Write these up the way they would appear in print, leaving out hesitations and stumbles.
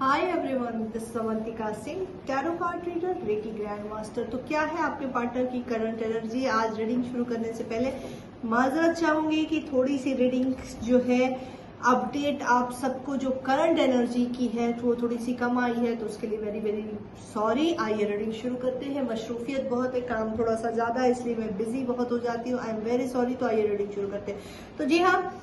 Hi everyone, this is Avantika Singh, tarot card reader, reiki grand master. तो क्या है आपके पार्टनर की करंट एनर्जी? आज रीडिंग शुरू करने से पहले माजरत चाहूंगी कि थोड़ी सी रीडिंग जो है अपडेट आप सबको जो करंट एनर्जी की है तो वो थोड़ी सी कम आई है, तो उसके लिए वेरी वेरी सॉरी। आइए रीडिंग शुरू करते हैं। मशरूफियत बहुत है, काम थोड़ा सा ज्यादा है, इसलिए मैं बिजी बहुत हो जाती हूँ। I am very sorry. तो आइए रीडिंग शुरू करते हैं। तो जी हाँ,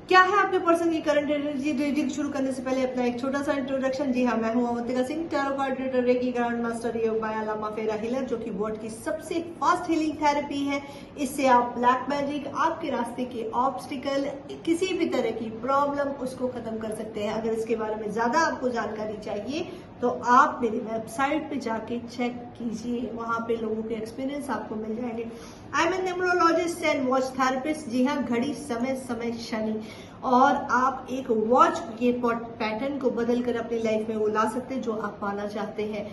क्या है आपके पर्सन की करंट एनर्जी? रीडिंग शुरू करने से पहले अपना एक छोटा सा इंट्रोडक्शन। जी हाँ, मैं हूं Avantika Singh, tarot card reader, reiki grand master, योग बाय लामा फेरा हीलर, जो कि वर्ल्ड की सबसे फास्ट हीलिंग थेरेपी है। इससे आप ब्लैक मैजिक, आपके रास्ते के ऑब्स्टिकल, किसी भी तरह की प्रॉब्लम उसको खत्म कर सकते हैं। अगर इसके बारे में ज्यादा आपको जानकारी चाहिए तो आप मेरी वेबसाइट पे जाके चेक कीजिए, वहां पे लोगों के एक्सपीरियंस आपको मिल जाएंगे। I am an numerologist and watch therapist. जी हाँ, घड़ी समय समय शनि, और आप एक वॉच के पैटर्न को बदल कर अपनी लाइफ में वो ला सकते हैं जो आप पाना चाहते हैं।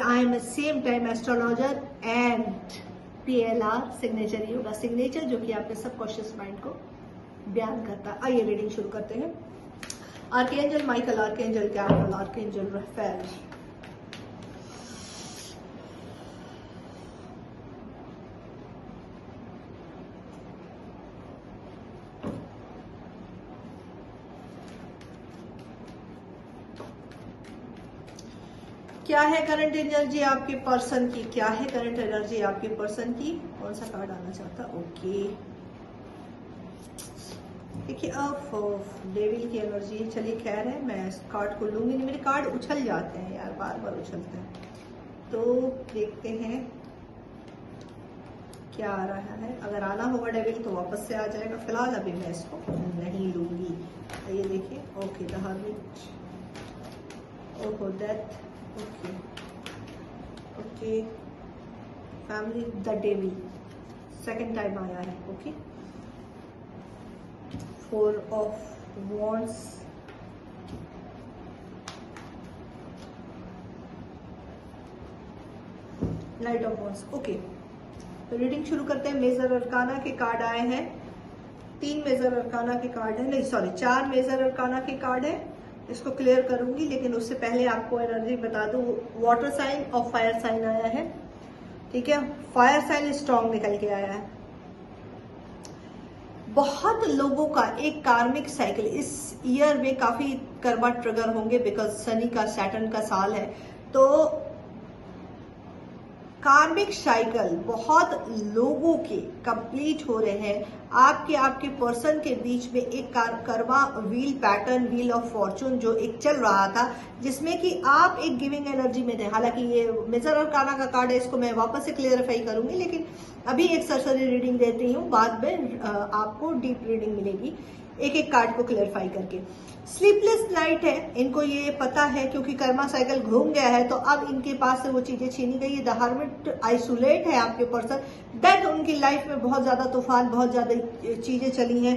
I am same time astrologer and PLR signature yoga signature, जो कि आपके सबकॉन्शियस माइंड को बयान करता है। आइए रीडिंग शुरू करते हैं। Archangel Michael, archangel Gabriel, archangel Raphael. क्या है करंट एनर्जी आपके पर्सन की? क्या है करंट एनर्जी आपके पर्सन की? कौन सा कार्ड आना चाहता? ओके, देखिए डेविल की एनर्जी। चलिए खैर है, मैं इस कार्ड को लूंगी नहीं, मेरे कार्ड उछल जाते हैं यार, बार बार उछलते हैं। तो देखते हैं क्या आ रहा है। अगर आना होगा डेविल तो वापस से आ जाएगा, फिलहाल अभी मैं इसको नहीं लूंगी। ये देखिए, ओके द हर्मिट, ओहो death, okay okay family, the devil second time आया है। Okay, 4 of wands, night of wands. Okay, तो रीडिंग शुरू करते हैं। मेजर अरकाना के कार्ड आए हैं, 3 मेजर अरकाना के कार्ड है, नहीं सॉरी 4 मेजर अरकाना के कार्ड है। इसको क्लियर करूंगी, लेकिन उससे पहले आपको एनर्जी बता दूं। वाटर साइन और फायर साइन आया है, ठीक है। फायर साइन स्ट्रॉन्ग निकल के आया है। बहुत लोगों का एक कार्मिक साइकिल इस ईयर में काफी कर्मा ट्रिगर होंगे, बिकॉज शनि का सैटर्न का साल है। तो कार्मिक साइकिल बहुत लोगों के कंप्लीट हो रहे हैं। आपके पर्सन के बीच में एक Karma wheel pattern, wheel of Fortune जो एक चल रहा था, जिसमें कि आप एक गिविंग एनर्जी में थे। हालांकि ये मेजर अरकाना का कार्ड है, इसको मैं वापस से क्लियरिफाई करूंगी, लेकिन अभी एक सरसरी रीडिंग देती हूँ, बाद में आपको डीप रीडिंग मिलेगी एक एक कार्ड को क्लियरिफाई करके। स्लीपलेस नाइट है, इनको ये पता है क्योंकि कर्मा साइकिल घूम गया है, तो अब इनके पास से वो चीजें छीनी गई है। द हर्मिट आइसोलेट है आपके पर्सन, दैट उनकी लाइफ में बहुत ज्यादा तूफान, बहुत ज्यादा चीजें चली हैं।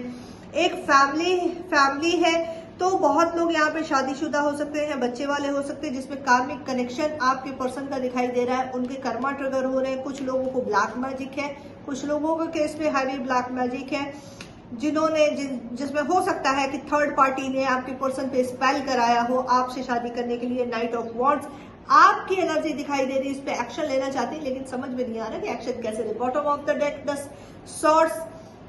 एक फैमिली है, तो बहुत लोग यहाँ पे शादीशुदा हो सकते हैं, बच्चे वाले हो सकते हैं, जिसमें कार्मिक कनेक्शन आपके पर्सन का दिखाई दे रहा है। उनके कर्मा ट्रिगर हो रहे हैं। कुछ लोगों को ब्लैक मैजिक है, कुछ लोगों के केस में हैवी ब्लैक मैजिक है, जिन्होंने जिसमें हो सकता है कि थर्ड पार्टी ने आपके पर्सन पे स्पेल कराया हो आपसे शादी करने के लिए। नाइट ऑफ वॉन्ड्स आपकी एनर्जी दिखाई दे रही है, इस पे एक्शन लेना चाहती है, लेकिन समझ में नहीं आ रहा कि एक्शन कैसे ले। Bottom of the deck, the swords,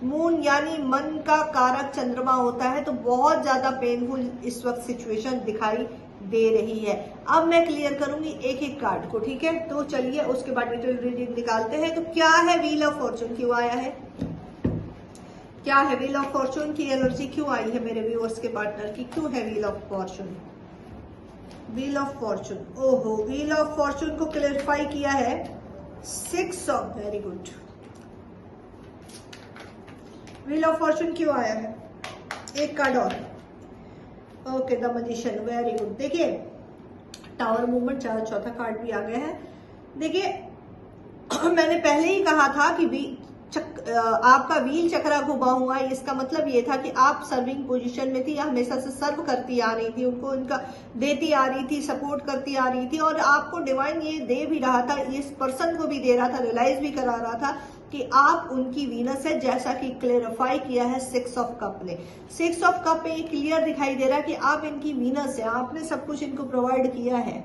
moon यानी मन का कारक चंद्रमा होता है, तो बहुत ज्यादा पेनफुल इस वक्त सिचुएशन दिखाई दे रही है। अब मैं क्लियर करूंगी एक एक कार्ड को, ठीक है। तो चलिए उसके बाद डिटेल रीडिंग निकालते हैं। तो क्या है व्हील ऑफ फॉर्चून, क्यों आया है? क्या है व्हील ऑफ फॉर्चून की एनर्जी? क्यों आई है मेरे व्यूअर्स के पार्टनर की? क्यों है wheel of Fortune? Wheel of Fortune, ओहो, व्हील ऑफ फॉर्चून को क्लियरिफाई किया है 6 of, very good. Wheel of Fortune क्यों आया है? एक कार्ड और, okay the magician, very good. देखिए टावर मूवमेंट, चौथा कार्ड भी आ गया है। देखिए मैंने पहले ही कहा था कि आपका व्हील चक्रा घुमा हुआ है। इसका मतलब ये था कि आप सर्विंग पोजीशन में थी, हमेशा से सर्व करती आ रही थी, उनको उनका देती आ रही थी, सपोर्ट करती आ रही थी, और आपको डिवाइन ये दे भी रहा था, इस पर्सन को भी दे रहा था, रियलाइज भी करा रहा था कि आप उनकी वीनस है, जैसा कि क्लेरिफाई किया है 6 ऑफ कप ने। 6 ऑफ कप में ये क्लियर दिखाई दे रहा है कि आप इनकी वीनस है, आपने सब कुछ इनको प्रोवाइड किया है।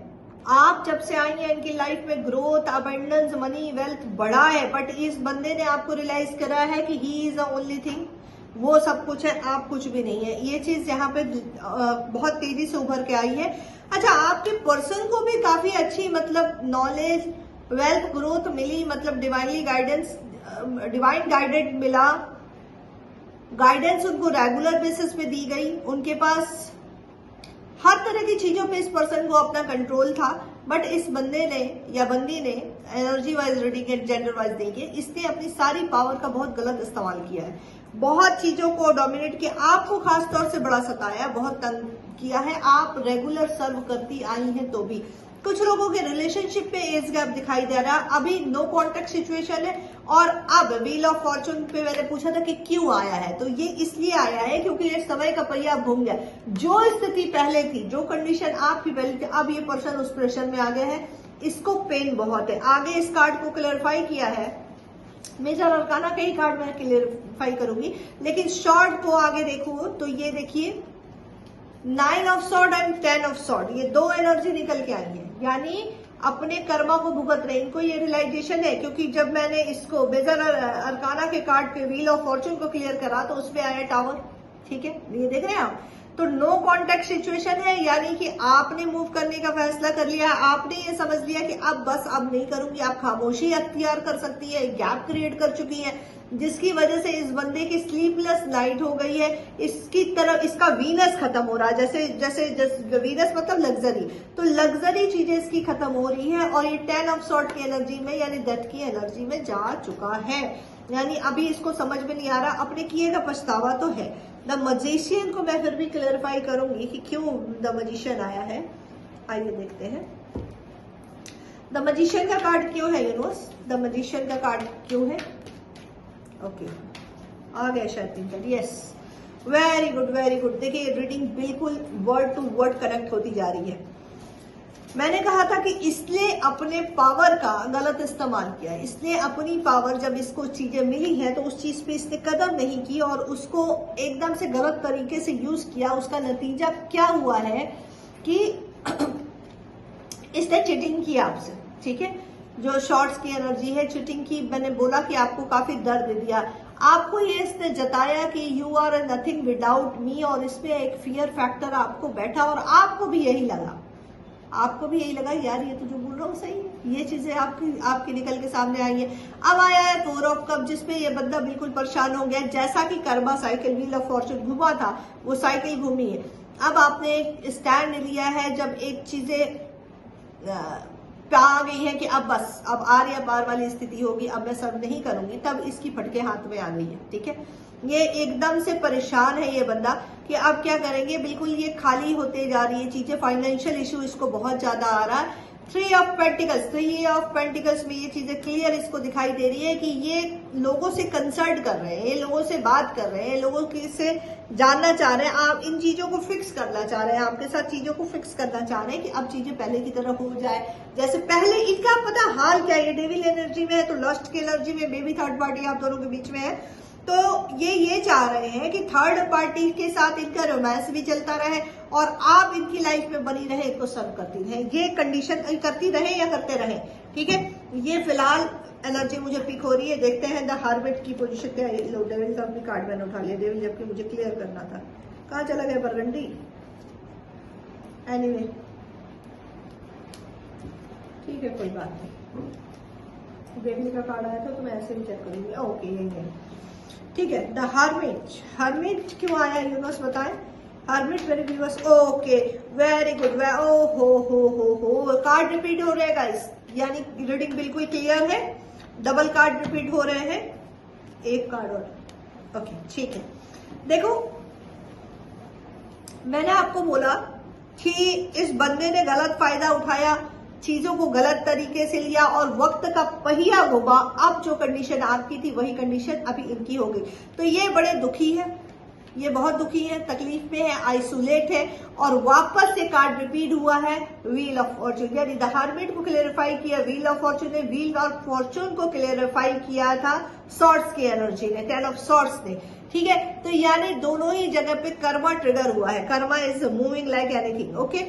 आप जब से आई हैं इनकी लाइफ में ग्रोथ, अबंडेंस, मनी, वेल्थ बढ़ा है, बट इस बंदे ने आपको रियलाइज करा है कि he is the only thing, वो सब कुछ है, आप कुछ भी नहीं है। ये चीज यहाँ पे बहुत तेजी से उभर के आई है। अच्छा, आपके पर्सन को भी काफी अच्छी मतलब नॉलेज, वेल्थ, ग्रोथ मिली, मतलब डिवाइनली गाइडेंस, डिवाइन गाइडेड मिला, गाइडेंस उनको रेगुलर बेसिस पे दी गई। उनके पास हर तरह की चीजों पे इस पर्सन को अपना कंट्रोल था, बट इस बंदे ने या बंदी ने एनर्जी वाइज रीडिंग है, जेंडर वाइज देखिए, इसने अपनी सारी पावर का बहुत गलत इस्तेमाल किया है, बहुत चीजों को डोमिनेट किया, आपको खास तौर से बड़ा सताया, बहुत तंग किया है। आप रेगुलर सर्व करती आई हैं तो भी कुछ लोगों के रिलेशनशिप पे एज गैप दिखाई दे रहा है, अभी नो कॉन्टेक्ट सिचुएशन है। और अब व्हील ऑफ फॉर्चून पे मैंने पूछा था कि क्यों आया है, तो ये इसलिए आया है क्योंकि ये समय का पहिया घूम गया। जो स्थिति पहले थी, जो कंडीशन आपकी पहले थी, अब ये पर्सन उस प्रेशर में आ गया है, इसको पेन बहुत है। आगे इस कार्ड को क्लैरिफाई किया है, मेजर अरकाना कई कार्ड में क्लियरिफाई करूंगी, लेकिन शॉर्ट को आगे देखो तो ये देखिए 9 of sword and 10 of sword, ये दो एनर्जी निकल के आई है, यानी अपने कर्मा को भुगत रहे। इनको ये रियलाइजेशन है, क्योंकि जब मैंने इसको मेजर अरकाना के कार्ड पे व्हील ऑफ फॉर्चून को क्लियर करा तो उसमें आया टावर, ठीक है, ये देख रहे हैं आप। तो नो कॉन्टेक्ट सिचुएशन है, यानी कि आपने मूव करने का फैसला कर लिया, आपने ये समझ लिया कि अब बस अब नहीं करूंगी, आप खामोशी अख्तियार कर सकती है, गैप क्रिएट कर चुकी है, जिसकी वजह से इस बंदे की स्लीपलेस नाइट हो गई है। इसकी तरफ इसका वीनस खत्म हो रहा है, जैसे वीनस मतलब लग्जरी, तो लग्जरी चीजें इसकी खत्म हो रही है, और ये 10 ऑफ सॉर्ट की एनर्जी में यानी डेथ की एनर्जी में जा चुका है। यानी अभी इसको समझ में नहीं आ रहा, अपने किए का पछतावा तो है। द मजिशियन को मैं फिर भी क्लैरिफाई करूंगी कि क्यों द मजिशियन आया है, आइए देखते हैं। द मजिशियन का कार्ड क्यों है यूनिवर्स, द मजिशियन का कार्ड क्यों है? ओके, आ गया शायद Pinker, yes, very good very good. देखिए रीडिंग बिल्कुल वर्ड टू वर्ड कनेक्ट होती जा रही है। मैंने कहा था कि इसने अपने पावर का गलत इस्तेमाल किया, इसने अपनी पावर, जब इसको चीजें मिली हैं तो उस चीज पे इसने कदर नहीं की और उसको एकदम से गलत तरीके से यूज किया। उसका नतीजा क्या हुआ है कि इसने चीटिंग की आपसे, ठीक है, जो शॉर्ट्स की एनर्जी है, चीटिंग की। मैंने बोला कि आपको काफी दर्द दिया, आपको ये इसने जताया कि you are nothing without me, और इसमें एक फियर फैक्टर आपको बैठा और आपको भी यही लगा, यार ये तो जो बोल रहा हूँ सही है। ये चीजें आपकी निकल के सामने आई है। अब आया है 4 ऑफ कप, जिसमें ये बंदा बिल्कुल परेशान हो गया, जैसा कि Karma cycle wheel of Fortune घुमा था, वो साइकिल घूमी है। अब आपने एक स्टैंड लिया है, जब एक चीजें आ गई है कि अब बस अब आर या पार वाली स्थिति होगी, अब मैं सर्व नहीं करूंगी, तब इसकी फटके हाथ में आ गई है, ठीक है। ये एकदम से परेशान है ये बंदा कि अब क्या करेंगे, बिल्कुल ये खाली होते जा रही है चीजें, फाइनेंशियल इशू इसको बहुत ज्यादा आ रहा है। 3 ऑफ पेंटिकल्स में ये चीजें क्लियर इसको दिखाई दे रही है कि ये लोगों से कंसल्ट कर रहे हैं, ये लोगों से बात कर रहे हैं, लोगों से जानना चाह रहे हैं, आप इन चीजों को फिक्स करना चाह रहे हैं, आपके साथ चीजों को फिक्स करना चाह रहे हैं कि अब चीजें पहले की तरह हो जाए जैसे पहले। इनका पता हाल क्या है, ये डेविल एनर्जी में है, तो लस्ट की एनर्जी में, बेबी थर्ड पार्टी आप दोनों के बीच में है, तो ये चाह रहे हैं कि थर्ड पार्टी के साथ इनका रोमांस भी चलता रहे और आप इनकी लाइफ में बनी रहे, इनको सर्व करती रहे, ये कंडीशन करती रहे या करते रहे, ठीक है। ये फिलहाल एनर्जी मुझे पिक हो रही है। देखते हैं द हार्वेट की पोजीशन क्या है। लो, डेविल का अपनी कार्ड मैंने उठा लिया, डेविल जबकि मुझे क्लियर करना था, कहाँ चला गया बरगंडी। एनीवे ठीक है, कोई बात नहीं, डेविल का कार्ड आया था तो मैं ऐसे भी चेक करूंगी। ओके, यही है, ठीक है। द हर्मिट क्यों आया यूनिवर्स बताएं। Hermit very viewers, okay very good, ओ हो कार्ड रिपीट हो रहे हैं गाइस, यानी रीडिंग बिल्कुल क्लियर है, डबल कार्ड रिपीट हो रहे हैं, एक कार्ड और, ओके ठीक है। देखो मैंने आपको बोला कि इस बंदे ने गलत फायदा उठाया, चीजों को गलत तरीके से लिया और वक्त का पहिया घुमा। अब जो कंडीशन आपकी थी वही कंडीशन अभी इनकी हो गई, तो ये बड़े दुखी है, ये बहुत दुखी है, तकलीफ में है, आइसोलेट है, और वापस से कार्ड रिपीट हुआ है व्हील ऑफ फॉर्चून। यानी द हर्मिट को क्लेरिफाई किया व्हील ऑफ फॉर्चून ने, व्हील ऑफ फॉर्चून को क्लेरिफाई किया था सॉर्ड्स की एनर्जी ने, 10 ऑफ सॉर्ड्स ने। ठीक है, तो यानी दोनों ही जगह पे कर्मा ट्रिगर हुआ है। Karma is moving like anything. Okay,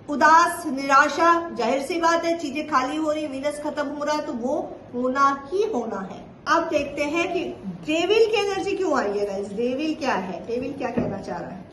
उदास, निराशा, जाहिर सी बात है, चीजें खाली हो रही, वीनस खत्म हो रहा है, तो वो होना ही होना है। अब देखते हैं कि डेविल की एनर्जी क्यों आई है गाइस। डेविल क्या है, डेविल क्या कहना चाह रहा है,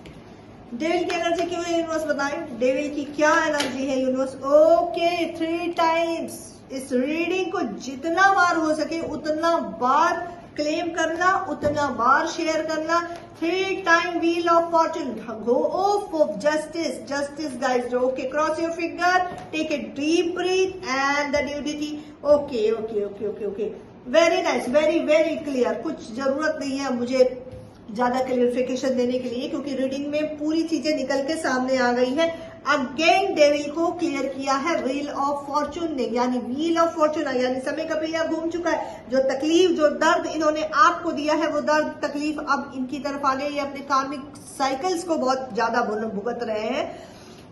डेविल की एनर्जी क्यों है यूनिवर्स बताएं, डेविल की क्या एनर्जी है यूनिवर्स। Okay, 3 times. इस रीडिंग को जितना बार हो सके उतना बार क्लेम करना, उतना बार शेयर करना। 3 time wheel of fortune, go of justice, justice guys. Okay, cross your finger, take a deep breath and the duty. Okay okay okay okay okay, very nice, very very clear. कुछ जरूरत नहीं है मुझे ज्यादा clarification देने के लिए, क्योंकि रीडिंग में पूरी चीजें निकल के सामने आ गई है। अगेन डेविल को क्लियर किया है व्हील ऑफ फॉर्चून ने, यानी व्हील ऑफ फॉर्चून, यानी समय का पहिया घूम चुका है। जो तकलीफ, जो दर्द इन्होंने आपको दिया है, वो दर्द तकलीफ अब इनकी तरफ आ गई है। अपने कार्मिक साइकिल्स को बहुत ज्यादा भुगत रहे हैं।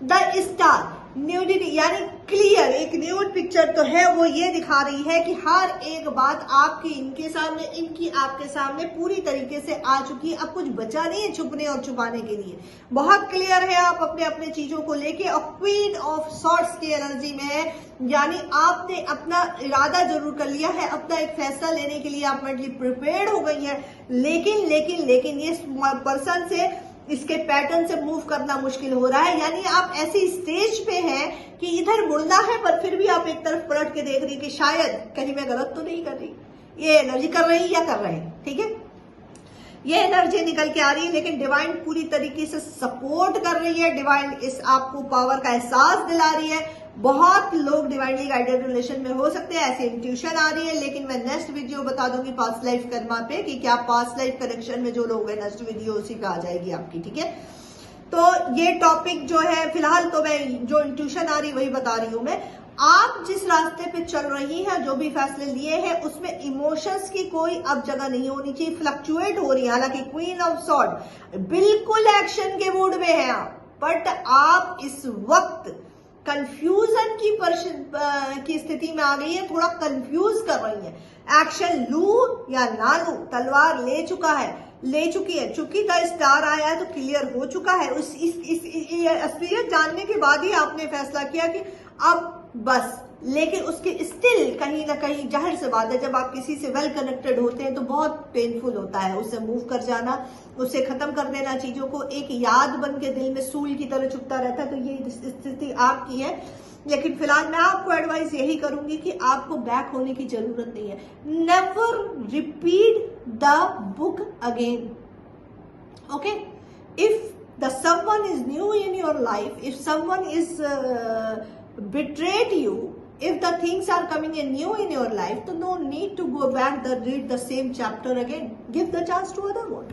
द स्टार न्यूडिटी, यानी क्लियर एक न्यूड पिक्चर तो है, वो ये दिखा रही है कि हर एक बात आपकी इनके सामने, इनकी आपके सामने पूरी तरीके से आ चुकी है। अब कुछ बचा नहीं है छुपने और छुपाने के लिए। बहुत क्लियर है आप अपने अपने चीजों को लेके, और क्वीन ऑफ सॉर्ड्स की एनर्जी में है, यानी आपने अपना इरादा जरूर कर लिया है, अपना एक फैसला लेने के लिए आप मेंटली प्रिपेयर्ड हो गई है। लेकिन लेकिन लेकिन ये पर्सन से, इसके पैटर्न से मूव करना मुश्किल हो रहा है। यानी आप ऐसी स्टेज पे हैं कि इधर मुड़ना है, पर फिर भी आप एक तरफ पलट के देख रही कि शायद कहीं मैं गलत तो नहीं कर रही। ये एनर्जी कर रही या कर रहे हैं, ठीक है, ये एनर्जी निकल के आ रही है। लेकिन डिवाइन पूरी तरीके से सपोर्ट कर रही है, डिवाइन इस आपको पावर का एहसास दिला रही है। बहुत लोग डिवाइनली गाइडेड रिलेशन में हो सकते हैं, ऐसी इंट्यूशन आ रही है। लेकिन मैं नेक्स्ट वीडियो बता दूंगी पास्ट लाइफ कर्मा पे कि क्या पास्ट लाइफ कनेक्शन में जो लोग हैं, नेक्स्ट वीडियो उसी पे आ जाएगी आपकी, ठीक है। तो ये टॉपिक जो है, फिलहाल तो मैं जो इंट्यूशन आ रही वही बता रही हूं मैं। आप जिस रास्ते पे चल रही हैं, जो भी फैसले लिए हैं, उसमें इमोशंस की कोई अब जगह नहीं होनी चाहिए, फ्लक्चुएट हो रही है। हालांकि क्वीन ऑफ सॉर्ड बिल्कुल एक्शन के मूड में है आप, बट आप इस वक्त कंफ्यूजन की स्थिति में आ गई है, थोड़ा कंफ्यूज कर रही है। एक्शन लूं या ना लूं, तलवार ले चुका है, ले चुकी है, चूंकि द स्टार आया है तो क्लियर हो चुका है। इस असलियत जानने के बाद ही आपने फैसला किया कि अब बस। लेकिन उसके स्टिल कहीं ना कहीं, जाहिर सी बात है, जब आप किसी से वेल कनेक्टेड होते हैं तो बहुत पेनफुल होता है उससे मूव कर जाना, उससे खत्म कर देना चीजों को। एक याद बन के दिल में सूल की तरह चुभता रहता है। तो ये स्थिति आपकी है। लेकिन फिलहाल मैं आपको एडवाइस यही करूंगी कि आपको बैक होने की जरूरत नहीं है। Never repeat the book again. Okay, if the someone is new in your life, if someone is betrayed you, if the things are coming in new in your life, तो no need to go back read the same chapter again. Give the chance to other one.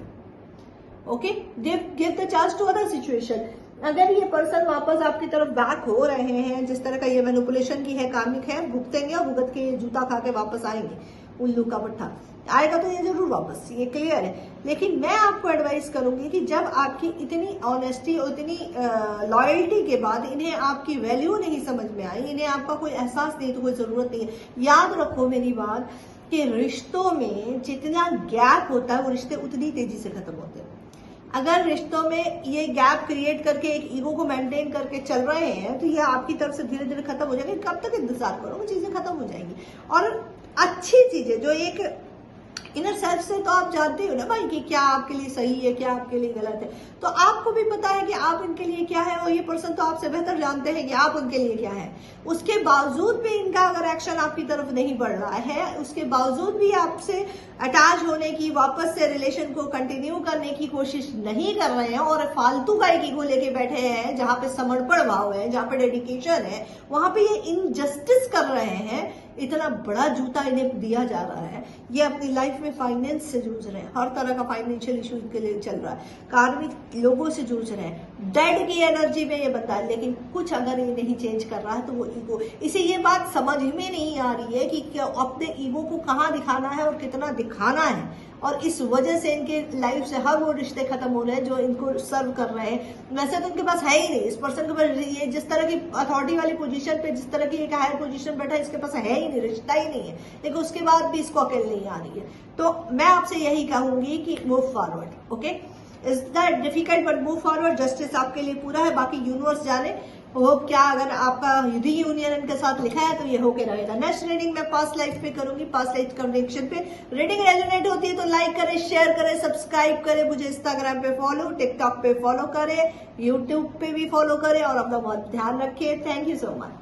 Okay, give the chance to other situation. अगर ये person वापस आपकी तरफ back हो रहे हैं, जिस तरह का ये मैनिपुलेशन की है, कार्मिक है, भुगतेंगे और भुगत के जूता खा के वापस आएंगे, उल्लू का पट्टा आएगा तो ये जरूर वापस, ये क्लियर है। लेकिन मैं आपको एडवाइस करूंगी कि जब आपकी इतनी ऑनेस्टी और इतनी लॉयल्टी के बाद इन्हें आपकी वैल्यू नहीं समझ में आई, इन्हें आपका कोई एहसास नहीं, तो कोई जरूरत नहीं है। याद रखो मेरी बात कि रिश्तों में जितना गैप होता है, वो रिश्ते उतनी तेजी से खत्म होते हैं। अगर रिश्तों में ये गैप क्रिएट करके एक ईगो को मेंटेन करके चल रहे हैं, तो ये आपकी तरफ से धीरे धीरे खत्म हो जाएंगे। कब तक इंतजार करोगे, चीजें खत्म हो जाएंगी। और अच्छी चीजें जो एक इनर सेल्फ से, तो आप जानते हो ना भाई कि क्या आपके लिए सही है, क्या आपके लिए गलत है। तो आपको भी पता है कि आप इनके लिए क्या है, और ये पर्सन तो आपसे बेहतर जानते हैं कि आप उनके लिए क्या है। उसके बावजूद भी इनका अगर एक्शन आपकी तरफ नहीं बढ़ रहा है, उसके बावजूद भी आपसे अटैच होने की, वापस से रिलेशन को कंटिन्यू करने की कोशिश नहीं कर रहे हैं, और फालतू का एक ईगो लेके बैठे हैं, जहां पे समर्पण भाव है, जहां पे डेडिकेशन है, वहां पे ये इनजस्टिस कर रहे हैं। इतना बड़ा जूता इन्हें दिया जा रहा है। ये अपनी लाइफ में फाइनेंस से जूझ रहे हैं, हर तरह का फाइनेंशियल इशू इनके लिए चल रहा है, कार्मिक लोगों से जूझ रहे हैं, डेड की एनर्जी में ये बता है। लेकिन कुछ अगर ये नहीं चेंज कर रहा है तो वो ईगो, इसे ये बात समझ में नहीं आ रही है कि अपने ईगो को कहाँ दिखाना है और कितना दिखाना है, और इस वजह से इनके लाइफ से हर वो रिश्ते खत्म हो रहे हैं जो इनको सर्व कर रहे हैं। वैसे तो इनके पास है ही नहीं, इस पर्सन के पास ये जिस तरह की अथॉरिटी वाली पोजीशन पे, जिस तरह की एक हायर पोजीशन बैठा है, इसके पास है ही नहीं, रिश्ता ही नहीं है, लेकिन उसके बाद भी इसको अकेले नहीं आ रही है। तो मैं आपसे यही कहूंगी कि move forward. Okay, is that difficult but move forward. Justice आपके लिए पूरा है, बाकी यूनिवर्स जाने वो क्या। अगर आपका रीयूनियन इनके साथ लिखा है तो ये होके रहेगा। नेक्स्ट रीडिंग मैं पास्ट लाइफ पे करूंगी, पास्ट लाइफ कनेक्शन पे। रीडिंग रेजोनेट होती है तो लाइक करें, शेयर करें, सब्सक्राइब करें, मुझे इंस्टाग्राम पे फॉलो, टिकटॉक पे फॉलो करें, यूट्यूब पे भी फॉलो करें और अपना बहुत ध्यान रखिए। Thank you so much.